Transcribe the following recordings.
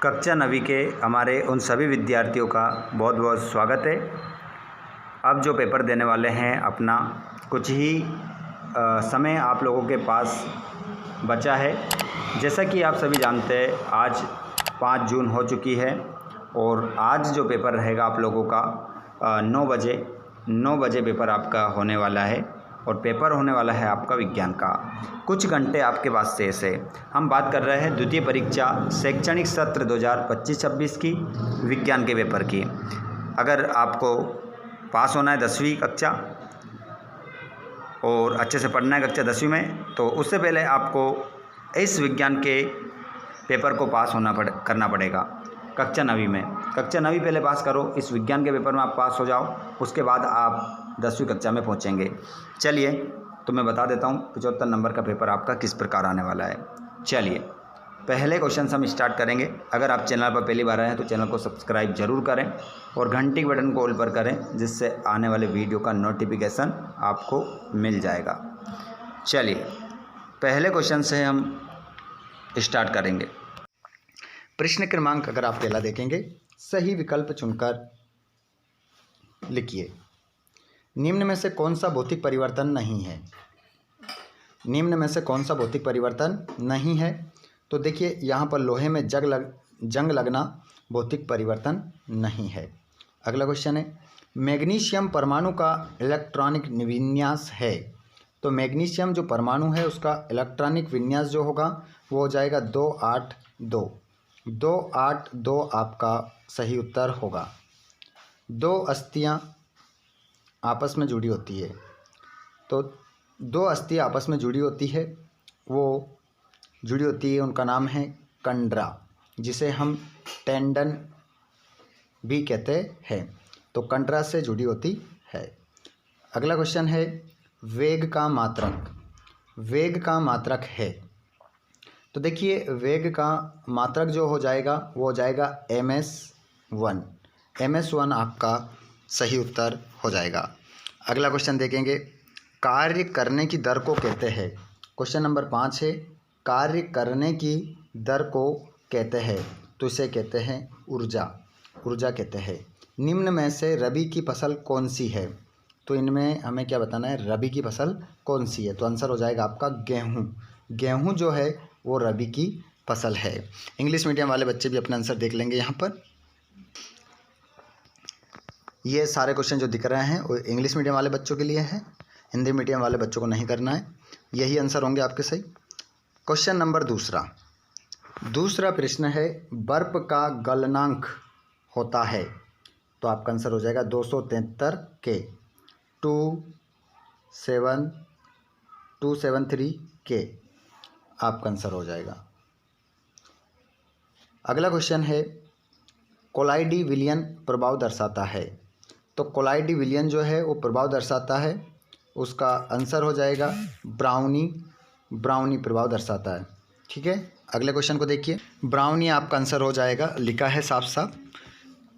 कक्षा 9वीं के हमारे उन सभी विद्यार्थियों का बहुत बहुत स्वागत है। अब जो पेपर देने वाले हैं अपना कुछ ही समय आप लोगों के पास बचा है। जैसा कि आप सभी जानते हैं आज 5 जून हो चुकी है और आज जो पेपर रहेगा आप लोगों का 9 बजे पेपर आपका होने वाला है और पेपर होने वाला है आपका विज्ञान का। कुछ घंटे आपके पास शेष है। हम बात कर रहे हैं द्वितीय परीक्षा शैक्षणिक सत्र 2025-26 की विज्ञान के पेपर की। अगर आपको पास होना है 10वीं कक्षा और अच्छे से पढ़ना है कक्षा 10वीं में, तो उससे पहले आपको इस विज्ञान के पेपर को पास करना पड़ेगा। कक्षा 9वीं में कक्षा 9वीं पहले पास करो, इस विज्ञान के पेपर में आप पास हो जाओ, उसके बाद आप 10वीं कक्षा में पहुंचेंगे। चलिए तो मैं बता देता हूं 75 नंबर का पेपर आपका किस प्रकार आने वाला है। चलिए पहले क्वेश्चन से हम स्टार्ट करेंगे। अगर आप चैनल पर पहली बार आए हैं तो चैनल को सब्सक्राइब जरूर करें और घंटी के बटन को ऑल पर करें, जिससे आने वाले वीडियो का नोटिफिकेशन आपको मिल जाएगा। चलिए पहले क्वेश्चन से हम स्टार्ट करेंगे। प्रश्न क्रमांक अगर आप पहला देखेंगे, सही विकल्प चुनकर लिखिए। निम्न में से कौन सा भौतिक परिवर्तन नहीं है? निम्न में से कौन सा भौतिक परिवर्तन नहीं है? तो देखिए यहाँ पर लोहे में जंग लगना भौतिक परिवर्तन नहीं है। अगला क्वेश्चन है, मैग्नीशियम परमाणु का इलेक्ट्रॉनिक विन्यास है। तो मैग्नीशियम जो परमाणु है उसका इलेक्ट्रॉनिक विन्यास जो होगा वो हो जाएगा 282। 282 आपका सही उत्तर होगा। 2 अस्थियां आपस में जुड़ी होती है, तो 2 अस्थियां आपस में जुड़ी होती है, वो जुड़ी होती है, उनका नाम है कंडरा, जिसे हम टेंडन भी कहते हैं। तो कंडरा से जुड़ी होती है। अगला क्वेश्चन है, वेग का मात्रक। वेग का मात्रक है, तो देखिए वेग का मात्रक जो हो जाएगा वो हो जाएगा ms1। ms1 आपका सही उत्तर हो जाएगा। अगला क्वेश्चन देखेंगे, कार्य करने की दर को कहते हैं। क्वेश्चन नंबर 5 है, कार्य करने की दर को कहते हैं, तो इसे कहते हैं ऊर्जा। ऊर्जा कहते हैं। निम्न में से रबी की फसल कौन सी है? तो इनमें हमें क्या बताना है, रबी की फसल कौन सी है? तो आंसर हो जाएगा आपका गेहूँ। गेहूँ जो है वो रबी की फसल है। इंग्लिश मीडियम वाले बच्चे भी अपना आंसर देख लेंगे। यहाँ पर ये सारे क्वेश्चन जो दिख रहे हैं वो इंग्लिश मीडियम वाले बच्चों के लिए है, हिंदी मीडियम वाले बच्चों को नहीं करना है। यही आंसर होंगे आपके सही। क्वेश्चन नंबर दूसरा प्रश्न है, बर्फ का गलनांक होता है। तो आपका आंसर हो जाएगा 273 के 273 के आपका आंसर हो जाएगा। अगला क्वेश्चन है, कोलाइडी विलियन प्रभाव दर्शाता है। तो कोलाइडी विलियन जो है वो प्रभाव दर्शाता है, उसका आंसर हो जाएगा ब्राउनी प्रभाव दर्शाता है। ठीक है, अगले क्वेश्चन को देखिए। ब्राउनी आपका आंसर हो जाएगा, लिखा है साफ साफ,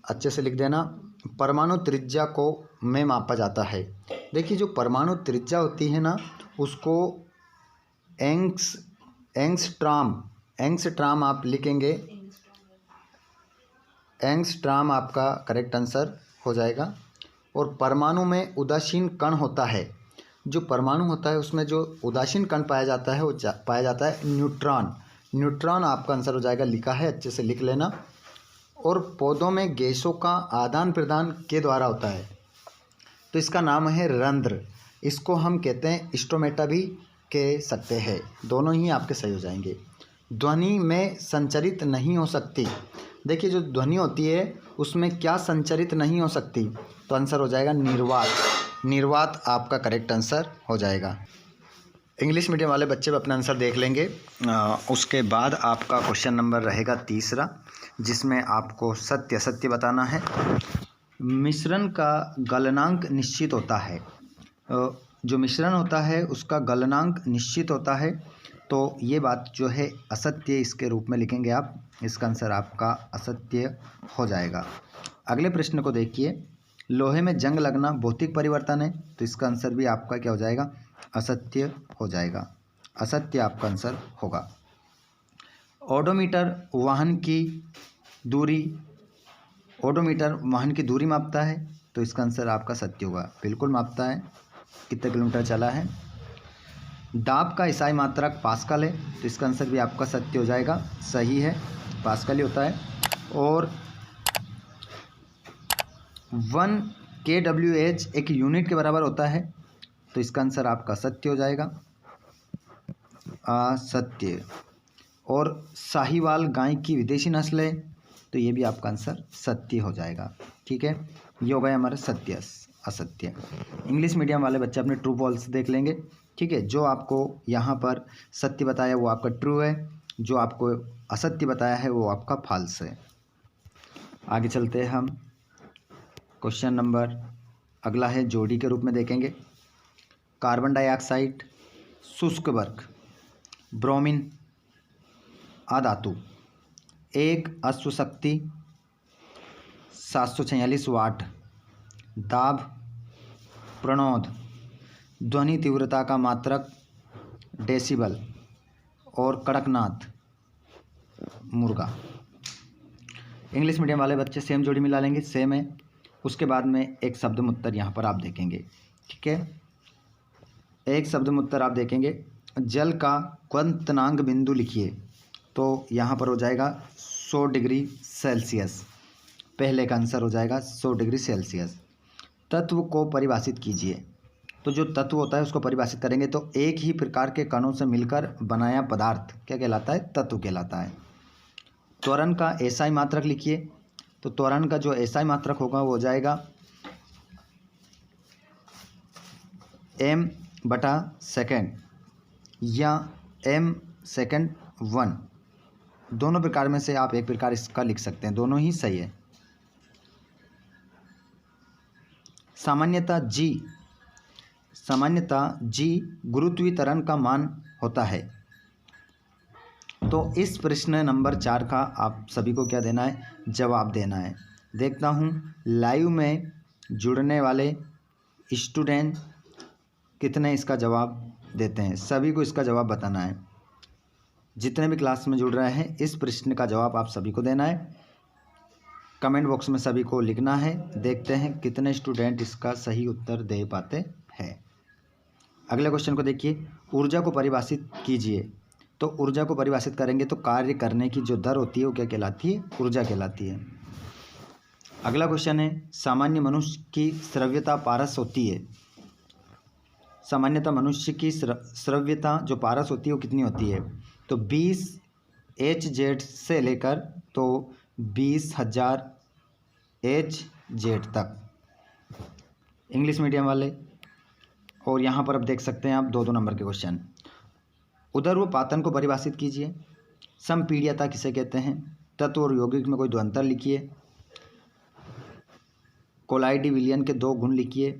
अच्छे से लिख देना। परमाणु त्रिज्या को में मापा जाता है। देखिए जो परमाणु त्रिज्या होती है ना, उसको एंगस्ट्राम आप लिखेंगे। एंगस्ट्राम आपका करेक्ट आंसर हो जाएगा। और परमाणु में उदासीन कण होता है। जो परमाणु होता है उसमें जो उदासीन कण पाया जाता है वो पाया जाता है न्यूट्रॉन। न्यूट्रॉन आपका आंसर हो जाएगा, लिखा है, अच्छे से लिख लेना। और पौधों में गैसों का आदान प्रदान के द्वारा होता है, तो इसका नाम है रंध्र। इसको हम कहते हैं स्टोमेटा भी कह सकते हैं। दोनों ही आपके सही हो जाएंगे। ध्वनि में संचरित नहीं हो सकती। देखिए जो ध्वनि होती है उसमें क्या संचरित नहीं हो सकती? तो आंसर हो जाएगा निर्वात। निर्वात आपका करेक्ट आंसर हो जाएगा। इंग्लिश मीडियम वाले बच्चे भी अपना आंसर देख लेंगे। उसके बाद आपका क्वेश्चन नंबर रहेगा तीसरा, जिसमें आपको सत्य असत्य बताना है। मिश्रण का गलनांक निश्चित होता है। जो मिश्रण होता है उसका गलनांक निश्चित होता है, तो ये बात जो है असत्य इसके रूप में लिखेंगे आप। इसका आंसर आपका असत्य हो जाएगा। अगले प्रश्न को देखिए, लोहे में जंग लगना भौतिक परिवर्तन है, तो इसका आंसर भी आपका क्या हो जाएगा, असत्य हो जाएगा। असत्य आपका आंसर होगा। ओडोमीटर वाहन की दूरी, ओडोमीटर वाहन की दूरी मापता है, तो इसका आंसर आपका सत्य होगा, बिल्कुल मापता है कितने किलोमीटर चला है। दाब का ईसाई मात्रक पास्कल है, तो इसका आंसर भी आपका सत्य हो जाएगा, सही है, पास्कल ही होता है। और 1 kWh एक यूनिट के बराबर होता है, तो इसका आंसर आपका सत्य हो जाएगा, असत्य। और साहीवाल गाय की विदेशी नस्ल है, तो ये भी आपका आंसर सत्य हो जाएगा, ठीक है। ये हो गया हमारा सत्य असत्य। इंग्लिश मीडियम वाले बच्चे अपने ट्रू फॉल्स देख लेंगे, ठीक है। जो आपको यहाँ पर सत्य बताया वो आपका ट्रू है, जो आपको असत्य बताया है वो आपका फॉल्स है। आगे चलते हैं हम, क्वेश्चन नंबर अगला है जोड़ी के रूप में देखेंगे। कार्बन डाइऑक्साइड शुष्क वर्ग, ब्रोमीन अधातु, एक अश्व शक्ति 746 वाट, दाब प्रणोद, ध्वनि तीव्रता का मात्रक डेसिबल, और कड़कनाथ मुर्गा। इंग्लिश मीडियम वाले बच्चे सेम जोड़ी मिला लेंगे, सेम है। उसके बाद में एक शब्दमुत्तर यहाँ पर आप देखेंगे, ठीक है। एक शब्दमुत्तर आप देखेंगे, जल का क्वथनांक बिंदु लिखिए, तो यहाँ पर हो जाएगा 100 डिग्री सेल्सियस, पहले का आंसर हो जाएगा 100 डिग्री सेल्सियस। तत्व को परिभाषित कीजिए, तो जो तत्व होता है उसको परिभाषित करेंगे, तो एक ही प्रकार के कणों से मिलकर बनाया पदार्थ क्या कहलाता है, तत्व कहलाता है। त्वरण का एसआई मात्रक लिखिए, तो त्वरण का जो एसआई मात्रक होगा वो हो जाएगा m/सेकेंड या m/1, दोनों प्रकार में से आप एक प्रकार इसका लिख सकते हैं, दोनों ही सही है। सामान्यतः g गुरुत्वीय का मान होता है। तो इस प्रश्न नंबर 4 का आप सभी को क्या देना है, जवाब देना है। देखता हूँ लाइव में जुड़ने वाले स्टूडेंट कितने इसका जवाब देते हैं, सभी को इसका जवाब बताना है। जितने भी क्लास में जुड़ रहे हैं इस प्रश्न का जवाब आप सभी को देना है, कमेंट बॉक्स में सभी को लिखना है। देखते हैं कितने स्टूडेंट इसका सही उत्तर दे पाते हैं। अगले क्वेश्चन को देखिए, ऊर्जा को परिभाषित कीजिए। तो ऊर्जा को परिभाषित करेंगे तो कार्य करने की जो दर होती है वो क्या कहलाती है, ऊर्जा कहलाती है। अगला क्वेश्चन है, सामान्य मनुष्य की श्रव्यता पारस होती है। सामान्यतः मनुष्य की श्रव्यता जो पारस होती है वो कितनी होती है, तो 20 Hz से लेकर तो 20,000 Hz तक। इंग्लिश मीडियम वाले, और यहाँ पर अब देख सकते हैं आप 2-2 नंबर के क्वेश्चन। उदरपातन को परिभाषित कीजिए। संपीड्यता किसे कहते हैं, तत्व और यौगिक में कोई दो अंतर लिखिए। कोलाइडी विलियन के 2 गुण लिखिए।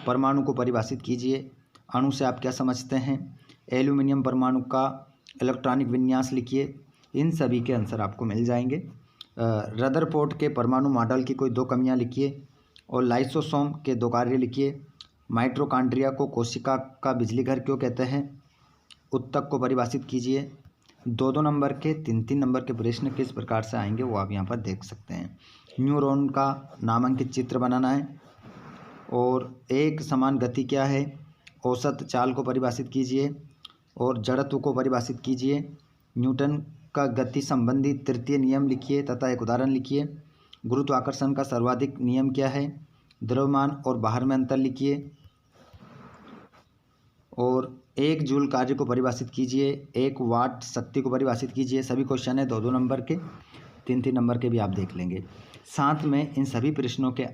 परमाणु को परिभाषित कीजिए। अणु से आप क्या समझते हैं। एल्यूमिनियम परमाणु का इलेक्ट्रॉनिक विन्यास लिखिए। इन सभी के आंसर आपको मिल जाएंगे। रदरफोर्ड के परमाणु मॉडल की कोई 2 कमियां लिखिए, और लाइसोसोम के 2 कार्य लिखिए। माइटोकॉन्ड्रिया को कोशिका का बिजली घर क्यों कहते हैं। उत्तक को परिभाषित कीजिए। 2-2 नंबर के 3-3 नंबर के प्रश्न किस प्रकार से आएंगे वो आप यहाँ पर देख सकते हैं। न्यूरॉन का नामांकित चित्र बनाना है, और एक समान गति क्या है। औसत चाल को परिभाषित कीजिए, और जड़त्व को परिभाषित कीजिए। न्यूटन का गति संबंधी तृतीय नियम लिखिए तथा एक उदाहरण लिखिए। गुरुत्वाकर्षण का सर्वाधिक नियम क्या है। द्रव्यमान और बाहर में अंतर लिखिए, और 1 जूल कार्य को परिभाषित कीजिए। 1 वाट शक्ति को परिभाषित कीजिए। सभी क्वेश्चन है 2-2 नंबर के, 3-3 नंबर के भी आप देख लेंगे। साथ में इन सभी प्रश्नों के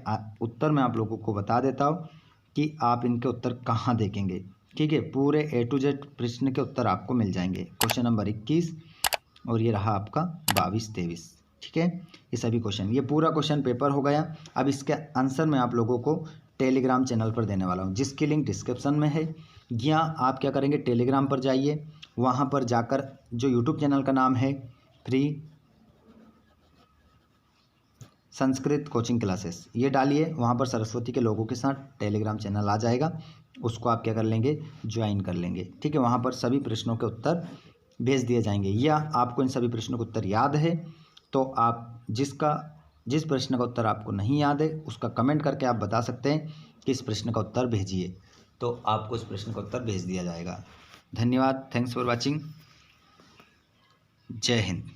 उत्तर मैं आप लोगों को बता देता हूँ कि आप इनके उत्तर कहाँ देखेंगे, ठीक है। पूरे A to Z प्रश्न के उत्तर आपको मिल जाएंगे। क्वेश्चन नंबर 21, और ये रहा आपका 22-23, ठीक है। ये सभी क्वेश्चन, ये पूरा क्वेश्चन पेपर हो गया। अब इसके आंसर मैं आप लोगों को टेलीग्राम चैनल पर देने वाला हूँ, जिसकी लिंक डिस्क्रिप्शन में है। या आप क्या करेंगे, टेलीग्राम पर जाइए, वहाँ पर जाकर जो यूट्यूब चैनल का नाम है फ्री संस्कृत कोचिंग क्लासेस, ये डालिए। वहाँ पर सरस्वती के लोगों के साथ टेलीग्राम चैनल आ जाएगा, उसको आप क्या कर लेंगे, ज्वाइन कर लेंगे, ठीक है। वहाँ पर सभी प्रश्नों के उत्तर भेज दिए जाएंगे। या आपको इन सभी प्रश्नों के उत्तर याद है तो आप जिस प्रश्न का उत्तर आपको नहीं याद है उसका कमेंट करके आप बता सकते हैं कि इस प्रश्न का उत्तर भेजिए, तो आपको इस प्रश्न का उत्तर भेज दिया जाएगा। धन्यवाद। Thanks for watching. जय हिंद।